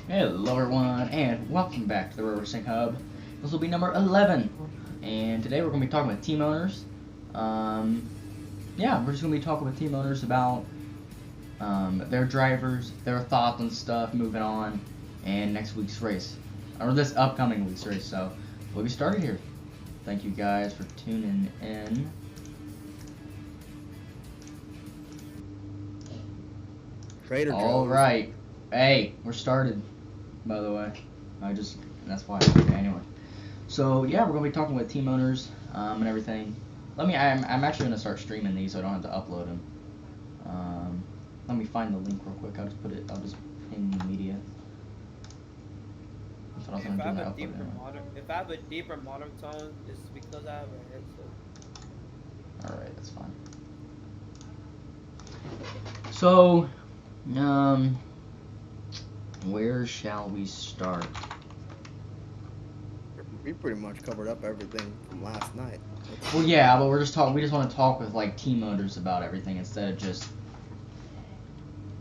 Hello everyone, and welcome back to the Road Racing Hub. This will be number 11, and today we're going to be talking with team owners. Yeah, we're just going to be talking with team owners about their drivers, their thoughts and stuff moving on, and next week's race, or this upcoming week's race. So we'll get started here. Thank you guys for tuning in. All right, hey, we're started. By the way, that's why. Okay, anyway, so yeah, we're gonna be talking with team owners and everything. I'm actually gonna start streaming these, so I don't have to upload them. Let me find the link real quick. I'll just ping the media. That's what I was gonna do when I upload it. If I have a deeper modern tone, it's because I have a headset. All right, that's fine. So, where shall we start? We pretty much covered up everything from last night. Well, yeah, but we just want to talk with like team owners about everything instead of just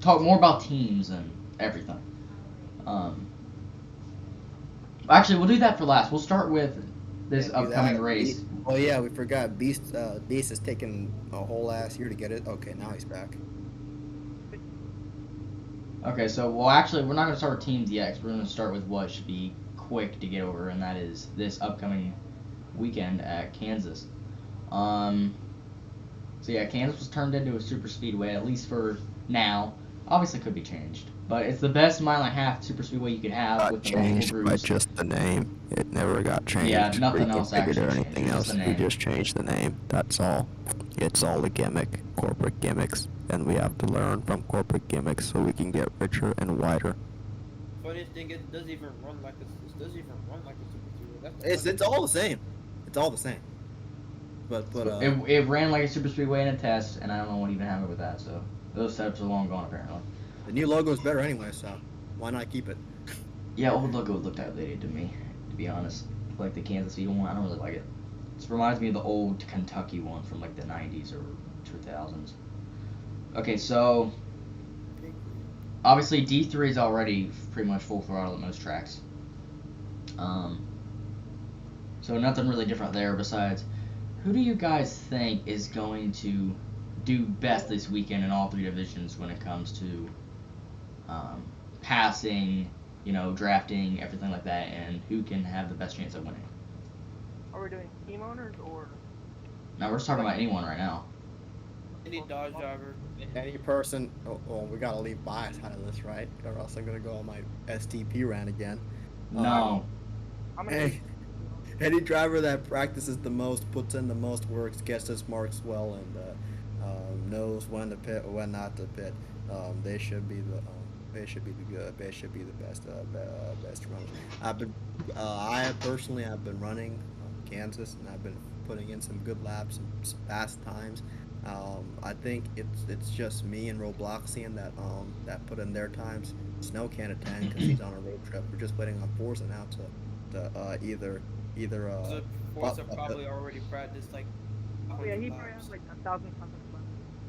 talk more about teams and everything. Actually, we'll do that for last. We'll start with this upcoming race. Oh yeah, we forgot. Beast has taken a whole ass year to get it. Okay, now he's back. Okay, so well, actually, we're not going to start with teams yet. Cause we're going to start with what should be quick to get over, and that is this upcoming weekend at Kansas. So yeah, Kansas was turned into a super speedway, at least for now. Obviously, could be changed, but it's the best mile-and-a-half super speedway you could have with the multiple groups. By just the name. It never got changed. Yeah, nothing else actually or anything changed. else. We just changed the name. That's all. It's all a gimmick, corporate gimmicks, and we have to learn from corporate gimmicks so we can get richer and wider. Funniest thing, it doesn't even run like a super speedway. It's all the same. It's all the same. But it ran like a super speedway in a test, and I don't know what even happened with that. So those setups are long gone apparently. The new logo is better anyway, so why not keep it? Yeah, old logo looked outdated to me, to be honest. Like the Kansas City one, I don't really like it. It reminds me of the old Kentucky one from like the 90s or 2000s. Okay, so obviously D3 is already pretty much full throttle at most tracks. So nothing really different there besides, who do you guys think is going to do best this weekend in all three divisions when it comes to passing, drafting, everything like that, and who can have the best chance of winning? Are we doing team owners or? No, we're just talking about anyone right now. Any Dodge driver. Any person. Oh, we gotta leave bias out of this, right? Or else I'm gonna go on my STP rant again. No. Any driver that practices the most, puts in the most work, gets his marks well, and knows when to pit or when not to pit, they should be the best runners. I personally have been running Kansas, and I've been putting in some good laps and some fast times. I think it's just me and Robloxian that put in their times. Snow can't attend because he's on a road trip. We're just waiting on Forza now to either. So Forza probably already practiced like. Oh yeah, he probably has like 1,000 something.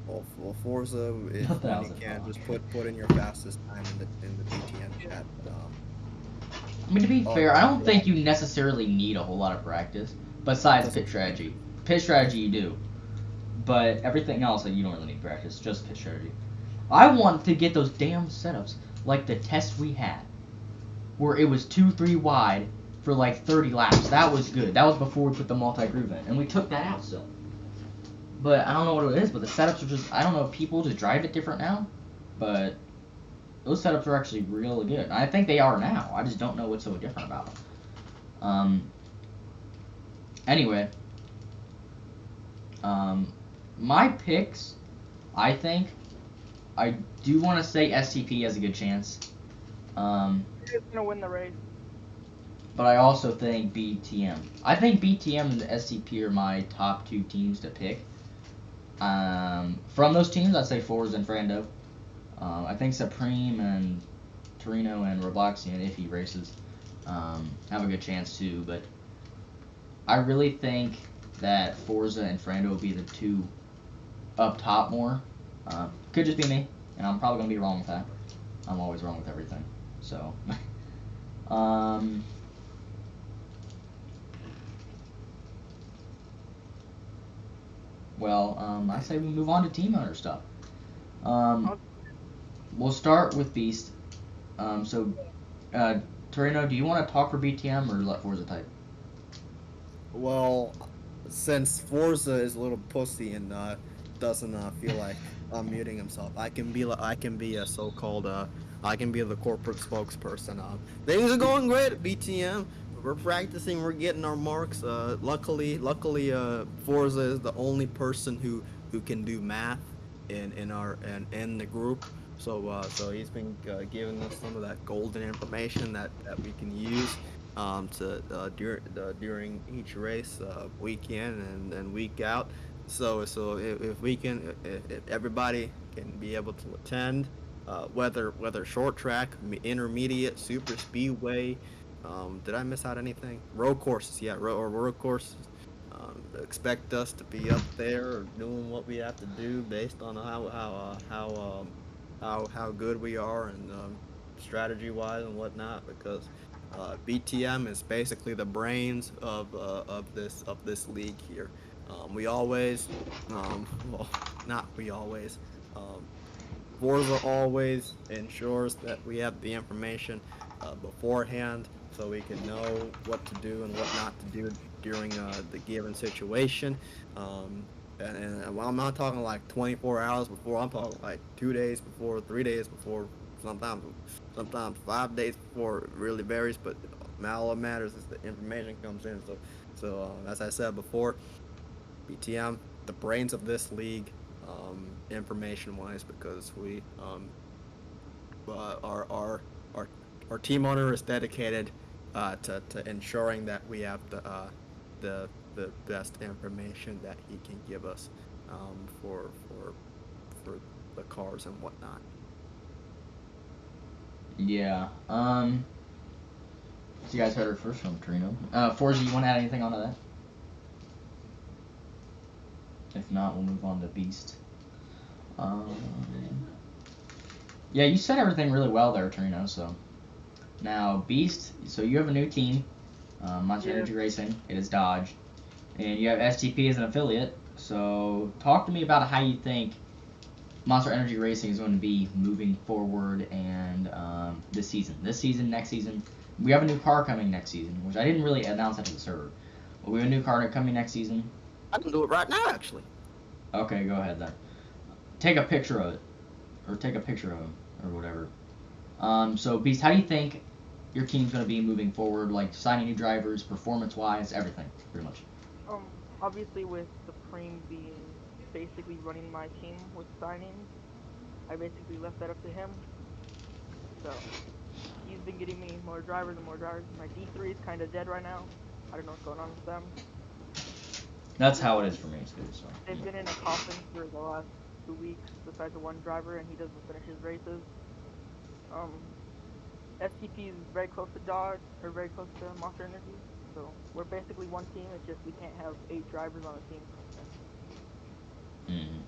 Well, Forza is when you can just put in your fastest time in the BTN chat. I mean, to be fair, I don't think you necessarily need a whole lot of practice besides pit strategy. Pit strategy you do, but everything else you don't really need practice. Just pit strategy. I want to get those damn setups like the test we had, where it was 2-3 wide for like 30 laps. That was good. That was before we put the multi-groove in, and we took that out still. But I don't know what it is, but the setups are just, I don't know if people just drive it different now, but those setups are actually really good. I think they are now. I just don't know what's so different about them. Anyway, my picks, I think, I do want to say SCP has a good chance. Who's gonna win the race? But I also think BTM. I think BTM and the SCP are my top two teams to pick. From those teams, I'd say Forza and Frando. I think Supreme and Torino and Robloxian, if he races, have a good chance too. But I really think that Forza and Frando will be the two up top more. Could just be me, and I'm probably going to be wrong with that. I'm always wrong with everything. So, Um, I say we move on to team owner stuff. We'll start with Beast. Torino, do you want to talk for BTM or let Forza type? Well, since Forza is a little pussy and doesn't feel like unmuting himself, I can be a so-called I can be the corporate spokesperson. Things are going great at BTM. We're practicing. We're getting our marks. Luckily, Forza is the only person who can do math in the group. So he's been giving us some of that golden information that we can use during each race, week in and week out. So if we can, if everybody can be able to attend, whether short track, intermediate, super speedway, did I miss out anything? Road courses, yeah, road courses. Expect us to be up there doing what we have to do based on how good we are and strategy wise and whatnot, because BTM is basically the brains of this league here. We always, well, not we always. Um, Forza always ensures that we have the information beforehand, so we can know what to do and what not to do during the given situation. And I'm not talking like 24 hours before. I'm talking like 2 days before, 3 days before, sometimes 5 days before. It really varies, but all that matters is the information comes in. So as I said before, BTM, the brains of this league, information wise, because we our team owner is dedicated to ensuring that we have the best information that he can give us for the cars and whatnot. Yeah. So you guys heard it first from Torino. Forza, you want to add anything onto that? If not, we'll move on to Beast. Yeah, you said everything really well there, Torino. So now Beast. So you have a new team, Monster Energy Racing. It is Dodge, and you have STP as an affiliate. So talk to me about how you think Monster Energy Racing is going to be moving forward, and this season, next season. We have a new car coming next season, which I didn't really announce that to the server. But we have a new car coming next season. I can do it right now, actually. Okay, go ahead then. Take a picture of it, or take a picture of him, or whatever. So Beast, how do you think your team's going to be moving forward, like signing new drivers, performance-wise, everything, pretty much? Obviously with Supreme being basically running my team with signings, I basically left that up to him. So he's been getting me more drivers and more drivers. My D3 is kind of dead right now. I don't know what's going on with them. That's how it is for me too. So they've been in a coffin for the last 2 weeks, besides the one driver, and he doesn't finish his races. STP is very close to Dodge, or very close to Monster Energy, so we're basically one team. It's just we can't have 8 drivers on a team. Mm-hmm.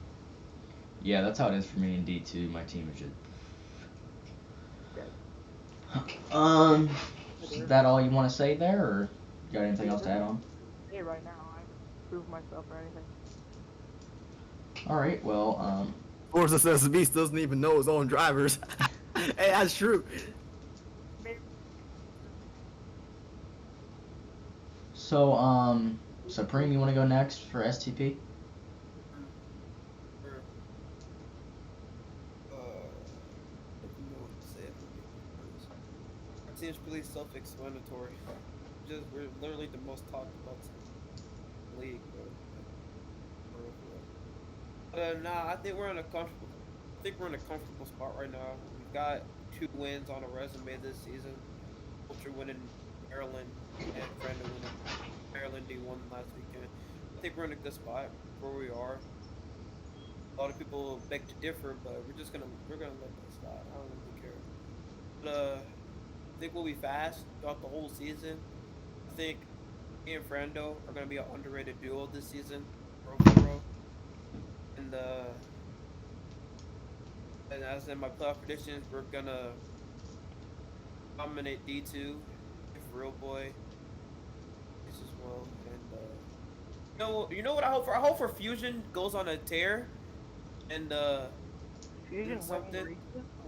Yeah, that's how it is for me in D2. My team is just. Is that all you want to say there, or you got anything else to add on? Hey, right now I haven't proved myself or anything. All right, well, Forza says the Beast doesn't even know his own drivers. Hey, that's true. So, Supreme, you want to go next for STP? Our team's pretty self-explanatory. We're literally the most talked about league, bro. Nah, I think we're in a comfortable spot right now. We've got 2 wins on a resume this season. Ultra winning Maryland and Brenda winning Maryland D1 last weekend. I think we're in a good spot where we are. A lot of people beg to differ, but we're gonna let that slide. I don't really care. But I think we'll be fast throughout the whole season. I think me and Frando are gonna be an underrated duo this season, bro. And as in my playoff predictions, we're gonna dominate D2 if Real Boy is as well. And you know what I hope for? I hope for Fusion goes on a tear and win Fusion winning something. races?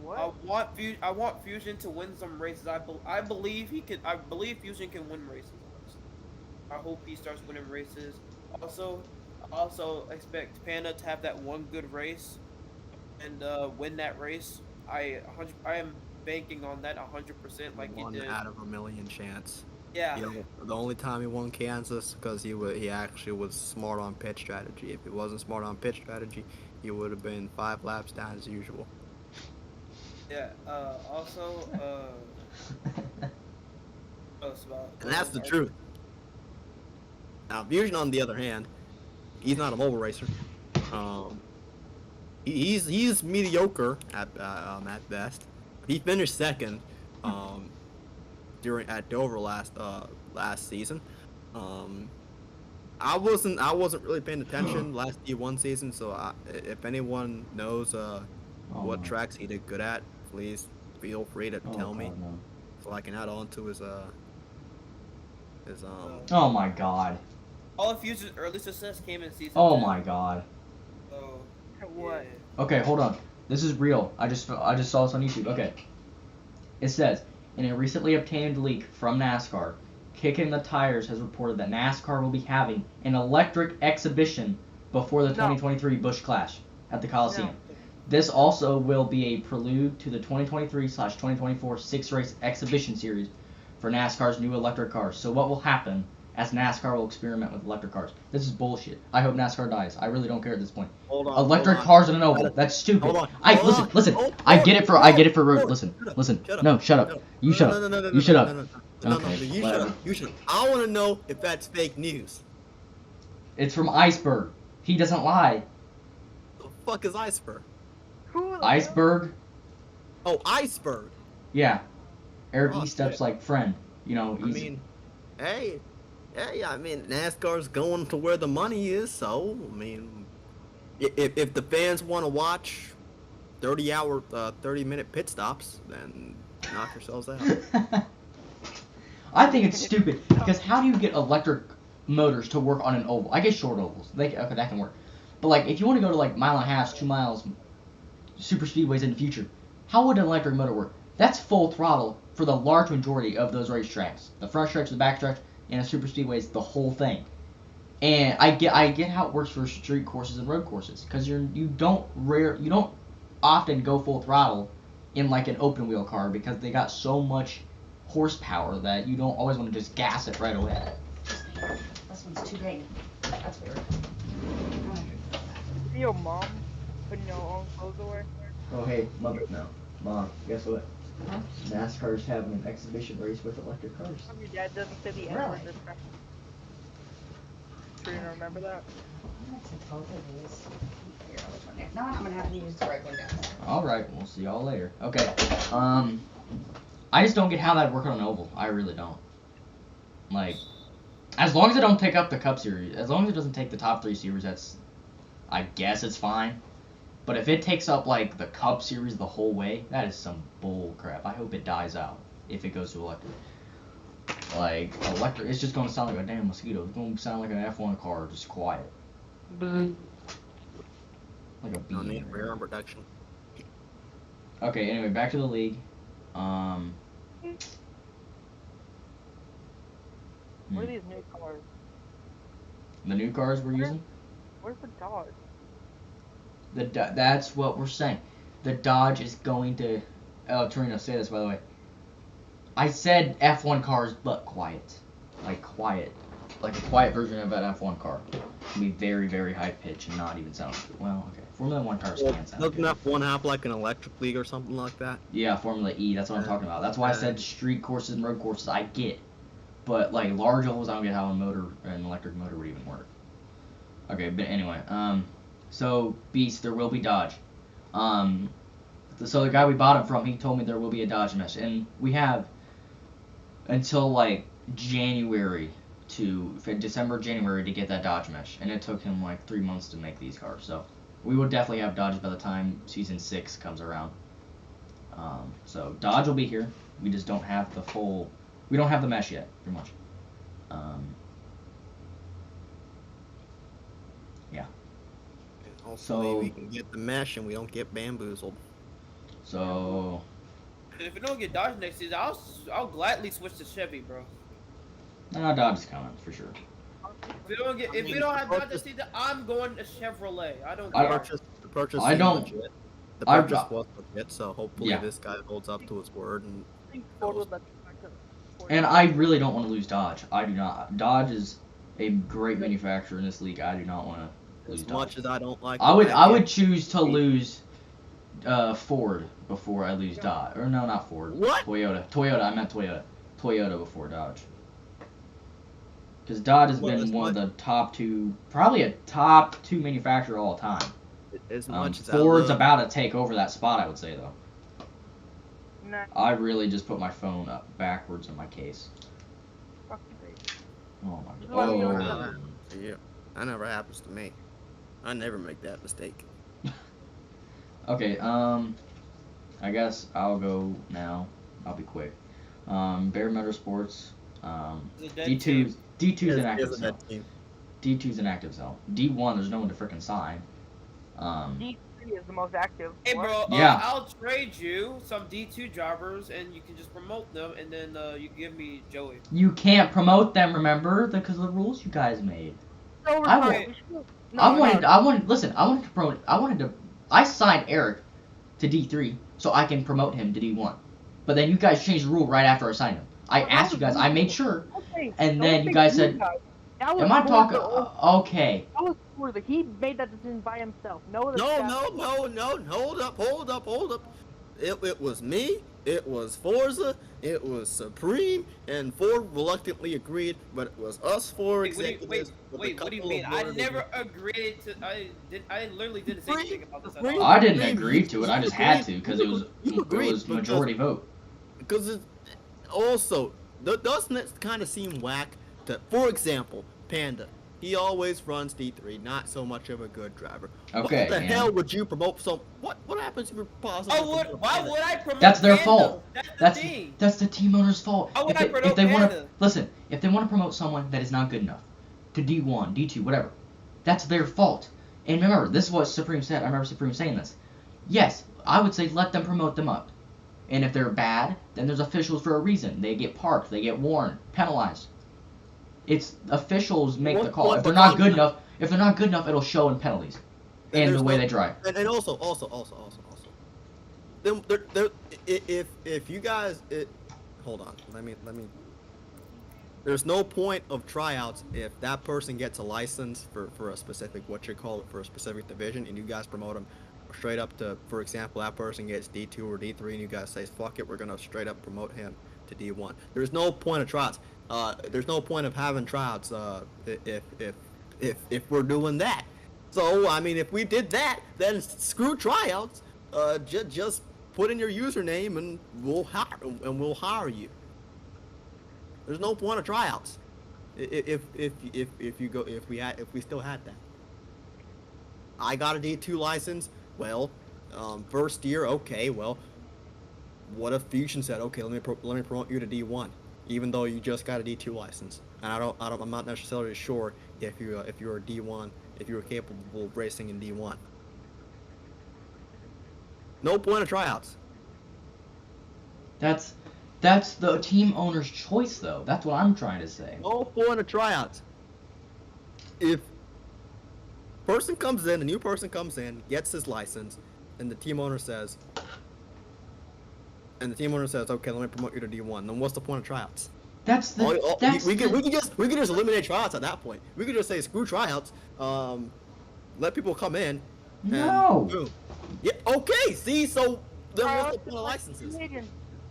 What? I want Fusion to win some races. I believe he can. I believe Fusion can win races. Honestly. I hope he starts winning races. Also, I also expect Panda to have that one good race and win that race. I am banking on that 100% like he One did. out of a million chance. Yeah. You know, the only time he won Kansas because he actually was smart on pit strategy. If he wasn't smart on pit strategy, he would have been 5 laps down as usual. Yeah. Also. What else about? And that's the truth. Now, Fusion, on the other hand, he's not a mobile racer. He's mediocre at best. He finished second at Dover last season. I wasn't really paying attention last D1 season, so if anyone knows what tracks he did good at, please feel free to tell me, so I can add on to his Oh my god. All of Fusion's early success came in season. Oh 10. my god. So, What? yeah. Okay, hold on. This is real. I just saw this on YouTube. Okay. It says, in a recently obtained leak from NASCAR, Kicking the Tires has reported that NASCAR will be having an electric exhibition before the 2023 Busch Clash at the Coliseum. No. This also will be a prelude to the 2023/2024 6-race exhibition series for NASCAR's new electric cars. So what will happen as NASCAR will experiment with electric cars? This is bullshit. I hope NASCAR dies. I really don't care at this point. Electric cars in an oval. That's stupid. Listen. I get it for road. Listen. No, shut up. You shut up. You shut up. Okay, you shut up. I want to know if that's fake news. It's from Iceberg. He doesn't lie. The fuck is Iceberg? Who the Iceberg? Oh, Iceberg. Yeah. Eric Oh, E-Step's shit. like friend. You know, I mean, hey, I mean, NASCAR's going to where the money is, so, I mean, if the fans want to watch 30-minute pit stops, then knock yourselves out. I think it's stupid, because how do you get electric motors to work on an oval? I guess short ovals. Okay, that can work. But, like, if you want to go to, like, mile and a half, 2 miles, super speedways in the future, how would an electric motor work? That's full throttle for the large majority of those racetracks. The front stretch, the back stretch, and the super speedways, the whole thing. And I get how it works for street courses and road courses, because you don't often go full throttle in like an open wheel car because they got so much horsepower that you don't always want to just gas it right away. This one's too big. That's weird. See your mom putting your own clothes away? Oh hey, mother, no, mom, guess what? Huh? NASCAR's having an exhibition race with electric cars. Your dad doesn't say the N Really? word this time. Sure you don't remember that? I'm gonna take both of these. Figure out which one. If not, I'm gonna have to use the right one down. All right, we'll see y'all later. Okay, I just don't get how that'd work on an oval. I really don't. Like, as long as it don't take up the Cup Series, as long as it doesn't take the top 3 series, I guess it's fine. But if it takes up like the Cup Series the whole way, that is some bull crap. I hope it dies out if it goes to electric. Like, electric, it's just gonna sound like a damn mosquito. It's gonna sound like an F1 car, just quiet. Like a bee. No need for your own protection. Okay, anyway, back to the league. What are these new cars? The new cars we're using? Where's the Dodge? That's what we're saying. The Dodge is going to... Oh, Torino, say this, by the way. I said F1 cars, but quiet. Like, quiet. Like a quiet version of an F1 car. It can be very, very high pitch and not even sound good. Well, okay. Formula 1 cars can sound Doesn't good. F1 have like an electric league or something like that? Yeah, Formula E, that's what I'm talking about. That's why I said street courses and road courses, I get. But, like, large ovals, I don't get how an electric motor would even work. Okay, but anyway, so, Beast, there will be Dodge. So the guy we bought it from, he told me there will be a Dodge mesh. And we have until, like, December, January to get that Dodge mesh. And it took him, like, 3 months to make these cars. So, we will definitely have Dodge by the time Season 6 comes around. So, Dodge will be here. We just don't have the full. We don't have the mesh yet, pretty much. Yeah. And hopefully So- we can get the mesh and we don't get bamboozled. So And if we don't get Dodge next season, I'll gladly switch to Chevy, bro. Dodge is coming for sure. If we don't have Dodge this season, I'm going to Chevrolet. I don't I- care. The purchase I seemed don't- legit. The I- purchase was legit, so hopefully Yeah. this guy holds up to his word and I think Ford would let you back to Ford. And I really don't want to lose Dodge. I do not. Dodge is a great manufacturer in this league. I do not want to lose as Dodge. much as I don't like I the would back end, choose to lose Ford before I lose Dodge. Or no, not Ford. What? Toyota. I meant Toyota. Toyota before Dodge. Because Dodge has Well, been as one of much- the top two, probably a top two manufacturer all time. as much as I Ford's love- about to take over that spot, I would say though. Nah, I really just put my phone up backwards in my case. fuck you. Oh my Just let me know god. Yeah, that never happens to me. I never make that mistake. Okay, I guess I'll go now. I'll be quick. Bear Motorsports, It's a dead D2's team. D2's an Yes, active yes, cell. that team. D2's an active cell. D1, there's no one to freaking sign. D3 is the most active. Hey, What? bro. Yeah. I'll trade you some D2 drivers, and you can just promote them, and then you give me Joey. You can't promote them, remember? Because of the rules you guys made. So I retarded. want- We should- Listen, I signed Eric to D3 so I can promote him to D1. But then you guys changed the rule right after I signed him. I Well, asked you guys, I made sure, Okay, and don't then you think guys said, That was am I Forza talking? own- Okay. That was Forza. He made that decision by himself. No other No, staff- no, hold up. It was me, it was Forza, it was Supreme, and Ford reluctantly agreed, but it was us four Wait, executives. with a what do you couple mean? of I lawyers. never agreed to. I literally didn't say anything about this at Free- all. I didn't Supreme, agree to it. I just had to you because it was agreed because- majority vote. Because it also, doesn't it kind of seem whack to, for example, Panda. He always runs D3, not so much of a good driver. Okay, What the yeah. hell would you promote some? What happens if you're possible? Why would I promote? That's their Panda? fault. That's the thing. That's the team owner's fault. How would If I they, promote if they want to Panda? listen, if they want to promote someone that is not good enough to D1, D2, whatever, that's their fault. And remember, this is what Supreme said. I remember Supreme saying this. Yes, I would say let them promote them up. And if they're bad, then there's officials for a reason. They get parked, they get warned, penalized. It's officials make the call. If they're not good enough, it'll show in penalties and the way they drive. And also. Then if you guys, hold on, let me. There's no point of tryouts if that person gets a license for a specific, for a specific division, and you guys promote them straight up to, for example, that person gets D2 or D3, and you guys say, fuck it, we're gonna straight up promote him to D1. There's no point of tryouts. There's no point of having tryouts if we're doing that. So I mean, if we did that, then screw tryouts. Just put in your username and we'll hire you. There's no point of tryouts. If we still had that. I got a D2 license. Well, first year, okay. Well, what if Fusion said, okay, let me promote you to D1, even though you just got a D2 license? And I'm not necessarily sure if you're a D1, if you were capable of racing in D1. No point of tryouts. That's the team owner's choice, though. That's what I'm trying to say. No point of tryouts. If person comes in, a new person comes in, gets his license, and the team owner says, okay, let me promote you to D1. Then what's the point of tryouts? That's the. We could just eliminate tryouts at that point. We could just say screw tryouts. Let people come in. And No. Boom. Yeah. Okay. See. So then what's the point of licenses?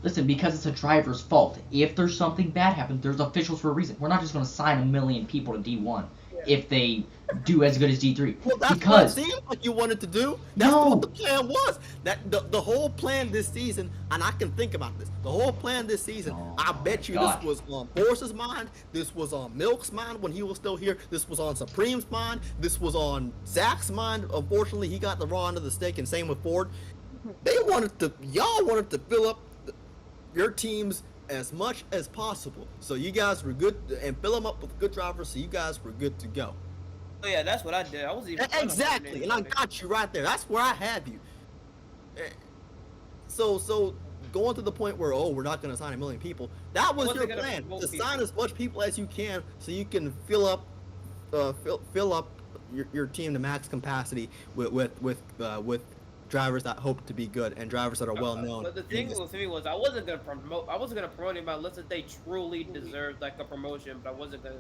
Listen, because it's a driver's fault. If there's something bad happens, there's officials for a reason. We're not just going to sign 1 million people to D1 if they do as good as D3. Well, that's because what it seemed like you wanted to do. That's No. what the plan was. That the whole plan this season, and I can think about this. The whole plan this season, Oh I my bet you God. this was on Force's mind. This was on Milk's mind when he was still here. This was on Supreme's mind. This was on Zach's mind. Unfortunately, he got the raw end of the stick, and same with Ford. Y'all wanted to fill up your teams as much as possible, so you guys were good, and fill them up with good drivers, so you guys were good to go. Oh yeah, that's what I did. I was even trying to Exactly, coordinate and I anybody. got you right there. That's where I have you. So going to the point where we're not going to sign 1 million people. That was your wasn't gonna plan, promote to people. sign as much people as you can, so you can fill up your team to max capacity with drivers that hope to be good and drivers that are well known. But the thing with me was I wasn't gonna promote anybody unless if they truly deserved like a promotion, but I wasn't gonna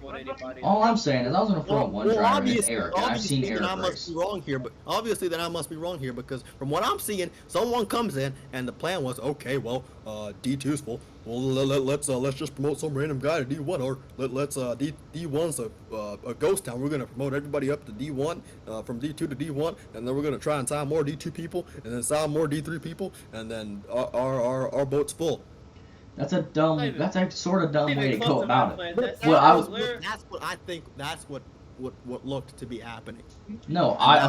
promote anybody. All I'm saying is I was gonna promote one driver, and it's Eric. And I've seen Obviously, Eric I must race. be wrong here, but obviously then I must be wrong here, because from what I'm seeing, someone comes in and the plan was, okay, well, D2's full. Well, let's just promote some random guy to D1, or D1's a ghost town. We're gonna promote everybody up to D1, from D2 to D1, and then we're gonna try and sign more D2 people, and then sign more D3 people, and then our boat's full. That's a sort of dumb way to go about it. That's what I think. That's what looked to be happening. No, I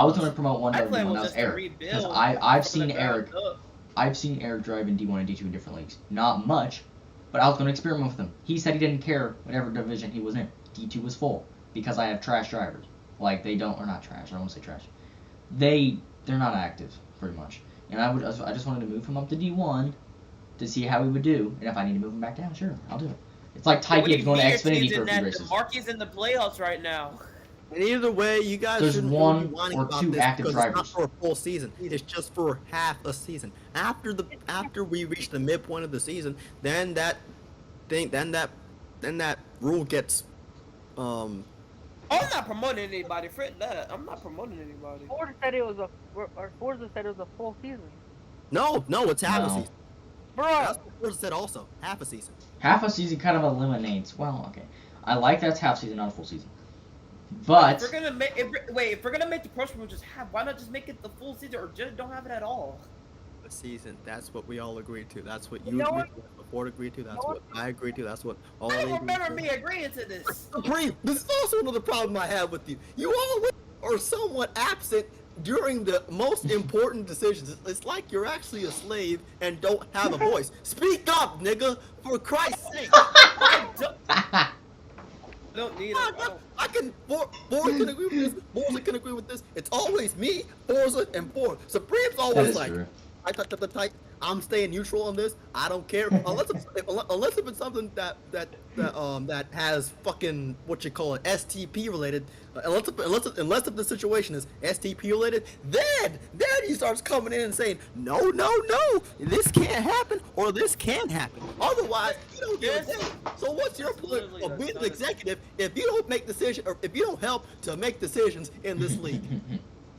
was gonna promote one My driver plan D1, was that was just to Eric, because rebuild I've from the seen ground Eric. up. I've seen Eric drive in D1 and D2 in different leagues. Not much, but I was going to experiment with him. He said he didn't care whatever division he was in. D2 was full because I have trash drivers. Like, they don't, or not trash, I don't want to say trash. They're not active, pretty much. And I just wanted to move him up to D1 to see how he would do. And if I need to move him back down, sure, I'll do it. It's like Type going to Xfinity for a few races. Marky's in the playoffs right now. And either way, you guys There's shouldn't one really be whining or about two this, active because it's drivers. not for a full season. It's just for half a season. After we reach the midpoint of the season, then that rule gets I'm not promoting anybody. Fred, I'm not promoting anybody. Forza said it was a full season. no, it's half a No. season. Bro, That's what Forza said also. Half a season. Half a season kind of eliminates. Well, okay. I like that's half season, not a full season. But If we're gonna make the Crush Rule just why not just make it the full season, or just don't have it at all? A season. That's what we all agreed to. That's what You you know agreed what? to. That's what Ford agreed to. That's what I agreed to. That's what all I they don't agreed remember to. me agreeing to this. Agree. This is also another problem I have with you. You always are somewhat absent during the most important decisions. It's like you're actually a slave and don't have a voice. Speak up, nigga, for Christ's sake. I don't need it. Forza can agree with this. Forza can agree with this. It's always me, Forza, and Ford. Supreme's that always is like, true. I'm staying neutral on this. I don't care unless if it's something that has fucking what you call it, STP related. Unless if the situation is STP related, then he starts coming in and saying no, this can't happen or this can happen. Otherwise, you don't give a damn. So what's your point of being an executive if you don't make decisions, or if you don't help to make decisions in this league?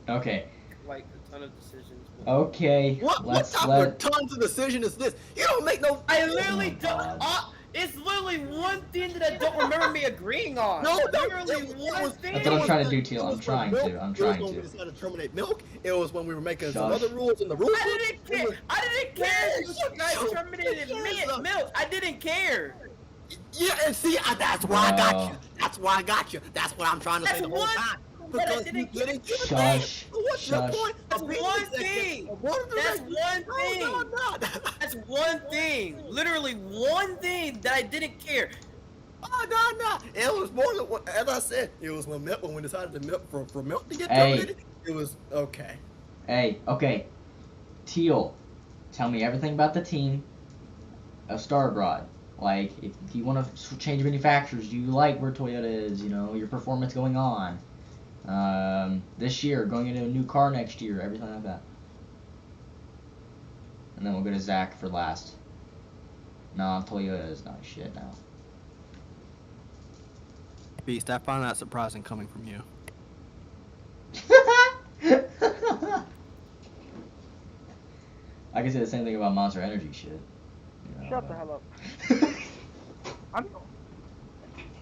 Okay. Like a ton of decisions. Okay. What Let's type of tons of decision is this? You don't make no. I literally Oh my don't. It's literally one thing that I don't remember me agreeing on. No, literally one thing. That's what I'm trying to do, Teal. I'm trying to. It was when we decided to terminate milk. It was when we were making some Shush. other rules in the rules. I didn't care. I didn't care if you guys terminated milk. I didn't care. Yeah, and see, that's why I got you. That's why I got you. That's what I'm trying to say the whole time. But I Because you didn't didn't give a damn. Shush. What's your Shush. point? That's of being one executive? thing. Of board of That's directors? one No, thing. No, I'm not. That's one thing. Literally one thing that I didn't care. Oh, no. It was more than what, as I said, it was when we decided to milk for milk to get Hey. terminated. It was okay. Hey, okay. Teal, tell me everything about the team of Starbroad. Like, if you want to change manufacturers, do you like where Toyota is? You know, your performance going on. This year, going into a new car next year, everything like that. And then we'll go to Zach for last. Nah, Toyota is not shit now. Beast, I found that surprising coming from you. I can say the same thing about Monster Energy shit. You know, shut the hell up. I'm.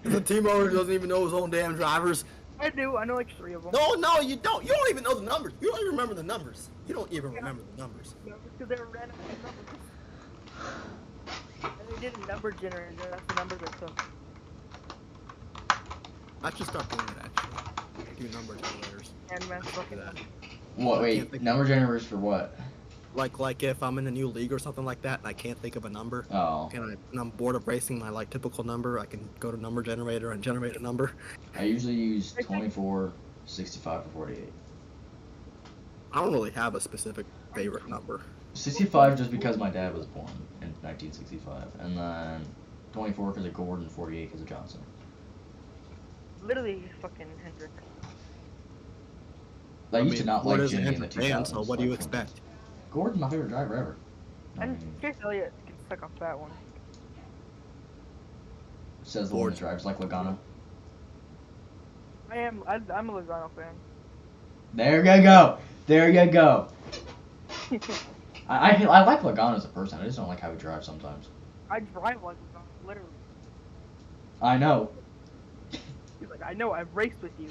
The team owner doesn't even know his own damn drivers. I do. I know like 3 of them. No, you don't. You don't even know the numbers. You don't even remember the numbers. You don't even remember the numbers. Because they were random numbers. And they did a number generator. That's the numbers I took. I should start doing it actually. Do number generators. And man, fucking. Look at that. What? Wait, number generators for what? Like if I'm in a new league or something like that and I can't think of a number, Oh, and I'm bored of racing my like typical number, I can go to number generator and generate a number. I usually use 24, 65, or 48. I don't really have a specific favorite number. 65 just because my dad was born in 1965, and then 24 because of Gordon, 48 because of Johnson. Literally fucking Hendrick. I used to not like Gordon's Jimmy an in the Hendrick fan, 2000s. so what do you like, expect? Gordon's my favorite driver ever. I And mean, Chase Elliott can suck off that one. says the one that drives like Logano. I'm a Logano fan. There you go. There you go. I like Logano as a person. I just don't like how he drives sometimes. I drive like Logano, literally. I know. He's like, I know, I've raced with you.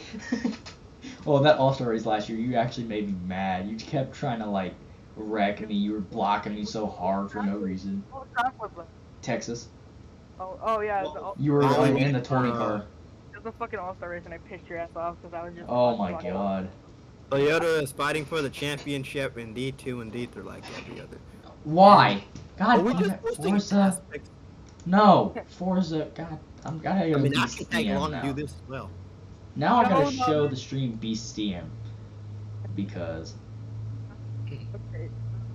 Well, that All-Star race last year, you actually made me mad. You kept trying to, like, wreck me. You were blocking me so hard for no reason. What track was it? Texas. Oh yeah. You were Oh, in the Tony car. It was a fucking All-Star race and I pissed your ass off because I was just... Oh my god. Toyota is fighting for the championship in D2 and D3 like every other. Why? God, Are we just damn it, posting Forza. aspects? No, Forza. God, I gotta I mean, I beast can tag DM along now. and do this as well. Now I gotta No. show the stream beast DM because Okay.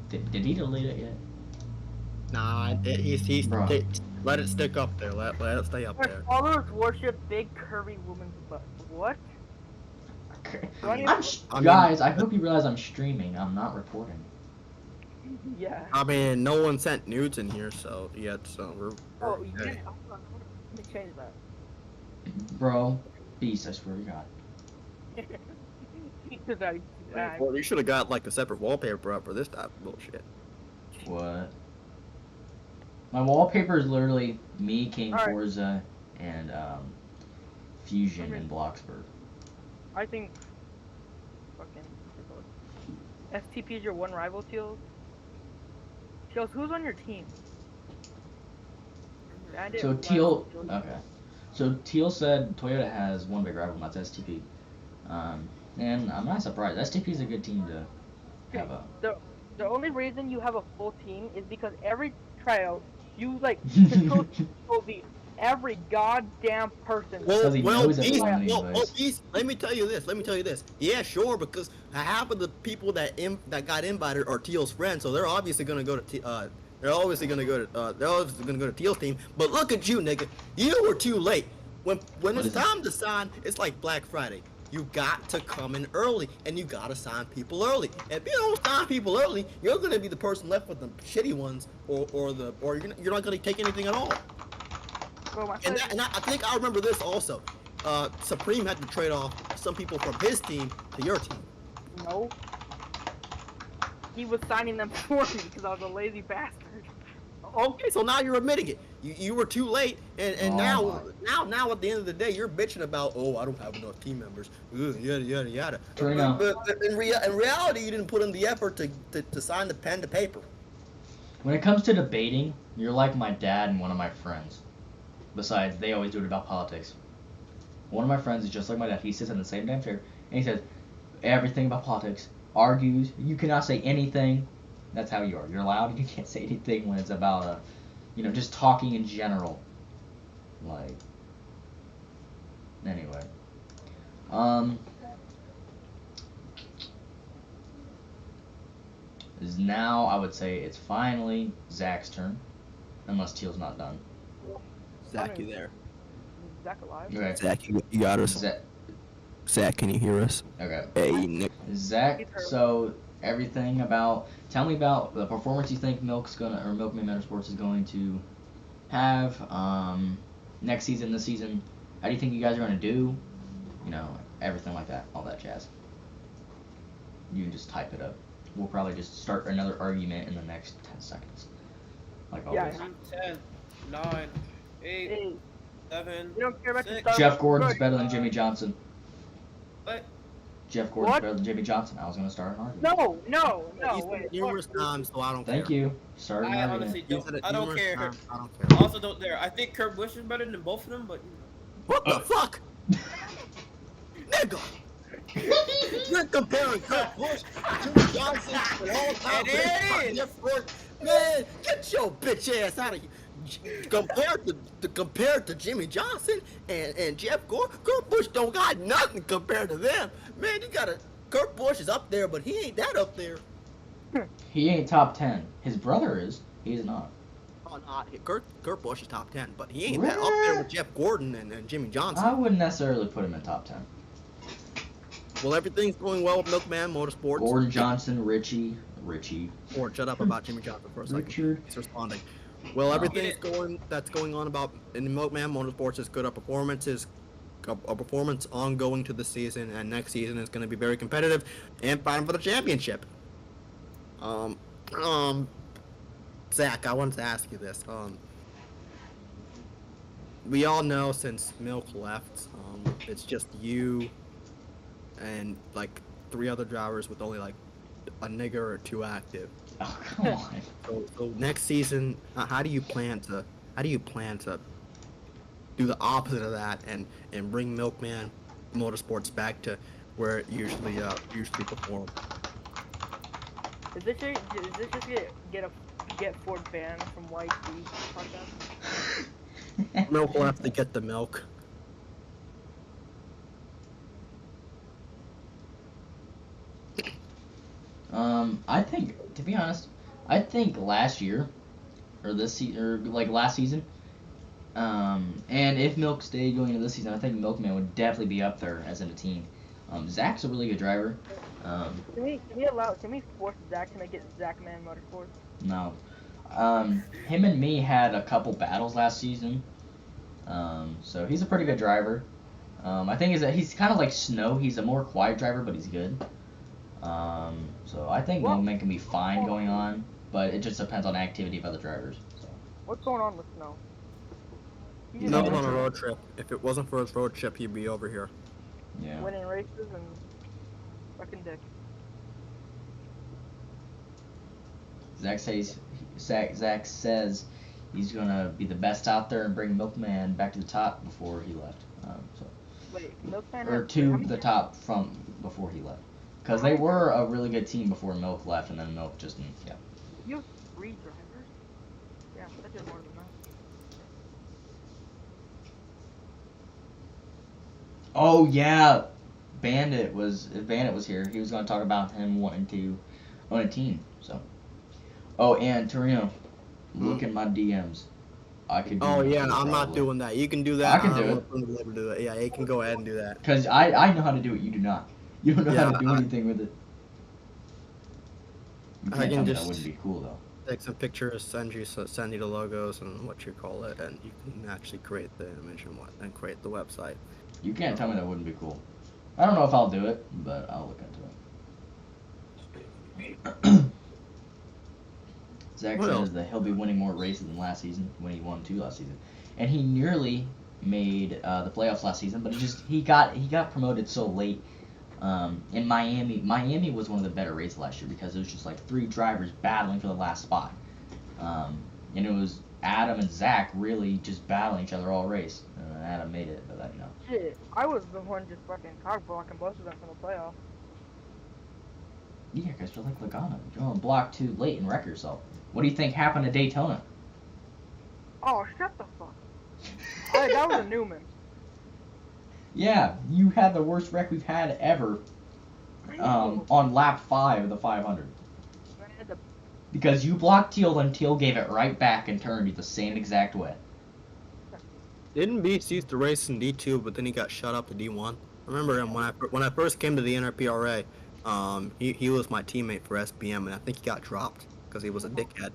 did he delete it yet? Nah, he's Bro. let it stick up there. Let it stay up Our there. followers worship big curvy woman's butt. What? Okay. I mean- Guys, I hope you realize I'm streaming. I'm not recording. Yeah. I mean, no one sent nudes in here, so yeah, we're Oh, okay. yeah. Hold on. Let me change that. Bro, beast, I swear to God. Because I Well, you should have got like a separate wallpaper up for this type of bullshit. What? My wallpaper is literally me, King Alright. Forza, and Fusion in Bloxburg. I think fucking STP is your one rival, Teals. Teals, who's on your team? Bandit, So Rival, Teal, Teals. okay. So Teal said Toyota has one big rival, and that's STP. And I'm not surprised. STP is a good team to have a. The only reason you have a full team is because every tryout you like control every goddamn person. Because he knows Beast, everyone anyways. Beast, let me tell you this. Yeah, sure, because half of the people that got invited are Teal's friends, so they're obviously gonna go to they're obviously gonna go to Teal's team. But look at you, nigga. You were too late. When it's time to sign, it's like Black Friday. You got to come in early, and you gotta sign people early. If you don't sign people early, you're gonna be the person left with the shitty ones, or you're not gonna take anything at all. Bro, my And, friend- I think I remember this also. Supreme had to trade off some people from his team to your team. No. He was signing them for me because I was a lazy bastard. Okay, so now you're admitting it. You were too late, and Oh now at the end of the day, you're bitching about, oh, I don't have enough team members, yada yada yada. Trina. But in reality, you didn't put in the effort to sign the pen to paper. When it comes to debating, you're like my dad and one of my friends. Besides, they always do it about politics. One of my friends is just like my dad. He sits in the same damn chair, and he says everything about politics, argues. You cannot say anything. That's how you are. You're loud. You can't say anything when it's about just talking in general. Like, anyway. Is now, I would say it's finally Zach's turn. Unless Teal's not done. Zach, you there? Is Zach alive? Okay. Zach, you got us. Zach, can you hear us? Okay. Hey, Nick. Zach, so everything about, tell me about the performance you think Milkman Motorsports is going to have next season, this season. How do you think you guys are going to do? Everything like that, all that jazz. You can just type it up. We'll probably just start another argument in the next 10 seconds. Like always. Yeah. 10, 9, 8, Hey, 7. you don't care about your 6. stuff. Jeff Gordon's Good. better than Jimmy Johnson. What? Jeff Gordon's What? better than Jimmy Johnson. I was going to start an argument. No, He's said wait. it numerous times, so I don't care. Thank you. Start an I argument. honestly He's said don't. it I don't numerous care. times, I don't care. Also don't dare. I think Kurt Busch is better than both of them, but What the fuck? Nigga! You're comparing Kurt Busch, Jimmy Johnson, and all time It is. Jeff Gordon. Man, get your bitch ass out of here. Compared to Jimmy Johnson and Jeff Gordon, Kurt Busch don't got nothing compared to them. Man, you gotta. Kurt Busch is up there, but he ain't that up there. He ain't top 10. His brother is. He's not. Oh, not Kurt Busch is top 10, but he ain't that up there with Jeff Gordon and Jimmy Johnson. I wouldn't necessarily put him in top 10. Well, everything's going well with Milkman Motorsports. Gordon Johnson, Richie. Or shut up about Jimmy Johnson for a second. Richard. He's responding. Well, everything's going on about in Milkman Motorsports is good. Our performance is a performance ongoing to the season, and next season is going to be very competitive and fighting for the championship. Zach, I wanted to ask you this. We all know since Milk left, it's just you and like 3 other drivers with only like a nigger or 2 active. Oh, come on. So next season, how do you plan to do the opposite of that and bring Milkman Motorsports back to where it usually perform? Is this just get Ford banned from YT podcast? Milk will have to get the milk. I think, to be honest, last year, or last season, and if Milk stayed going into this season, I think Milkman would definitely be up there as in a team. Zach's a really good driver. Can we force Zach to make it Zachman Motorsports? No. Him and me had a couple battles last season. So he's a pretty good driver. I think he's kind of like Snow. He's a more quiet driver, but he's good. So I think Milkman can be fine going on, but it just depends on activity of other drivers. So. What's going on with Snow? Snow's on a road trip. If it wasn't for his road trip, he'd be over here. Yeah. Winning races and fucking dick. Zach says he's gonna be the best out there and bring Milkman back to the top before he left. Wait, Milkman or to the top from before he left, because they were a really good team before Milk left, and then Milk just You have 3 drivers? Yeah, that did more than that. Oh yeah, Bandit was here. He was going to talk about him wanting to own a team. So, and Torino, look at my DMs. I could. Oh yeah, I'm not doing that. You can do that. I can do it. Yeah, you can go ahead and do that. Because I know how to do it. You do not. You don't know how to do anything with it. You can't tell me that wouldn't be cool though. Take some pictures, send you the logos and what you call it, and you can actually create the image and create the website. You can't tell me that wouldn't be cool. I don't know if I'll do it, but I'll look into it. Zach says that he'll be winning more races than last season when he won 2 last season, and he nearly made the playoffs last season, but he got promoted so late. In Miami was one of the better races last year because it was just like 3 drivers battling for the last spot, and it was Adam and Zach really just battling each other all race. Adam made it, but Shit, I was the one just fucking cock blocking both of them from the playoff. Yeah, because you're like Logano. You're on block 2 late and wreck yourself. What do you think happened at Daytona? Oh, shut the fuck. That was a Newman. Yeah, you had the worst wreck we've had ever on lap 5 of the 500. Because you blocked Teal and Teal gave it right back and turned you the same exact way. Didn't Beast used to race in D2, but then he got shut up to D1? I remember him when I first came to the NRPRA. He was my teammate for SBM, and I think he got dropped because he was a dickhead.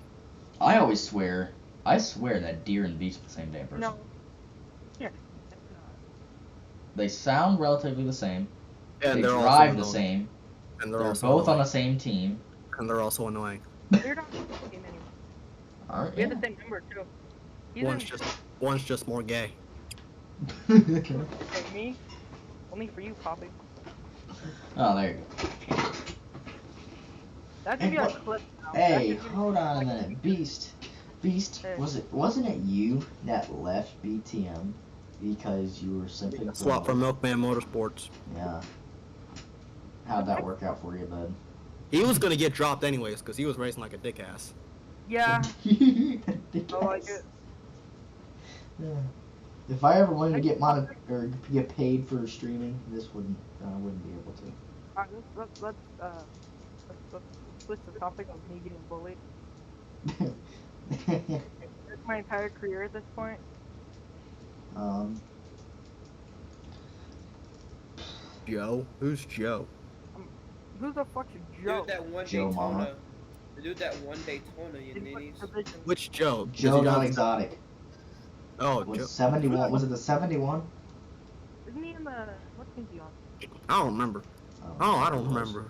I swear that Deer and Beast are the same damn person. No. Yeah. They sound relatively the same. Yeah, they they're drive the same. And they're also both annoying. on the same team. And they're also annoying. You're not in the game anymore. Alright, We have the same number too. One's just more gay. Okay, me? Only for you, Poppy. Oh, there you go. That should be a clip now. Hey, hold on a minute, Beast. Hey. Wasn't it you that left BTM because you were simping? Swap for Milkman Motorsports. Yeah. how'd that work out for you, bud? He was gonna get dropped anyways because he was racing like a dick ass. Yeah, Dick I like ass. it. Yeah. If I ever wanted to get or get paid for streaming, this wouldn't be able to. Let's switch the topic of me getting bullied. That's my entire career at this point. Joe? Who's Joe? Who the fuck's Joe? Joe? That one Joe Daytona. Mama. The dude that one Daytona, you ninnies. Which Joe? Joe not exotic. Oh, Was Joe. 71? Was it the 71? Isn't he in the what team's he on? I don't remember. I don't remember.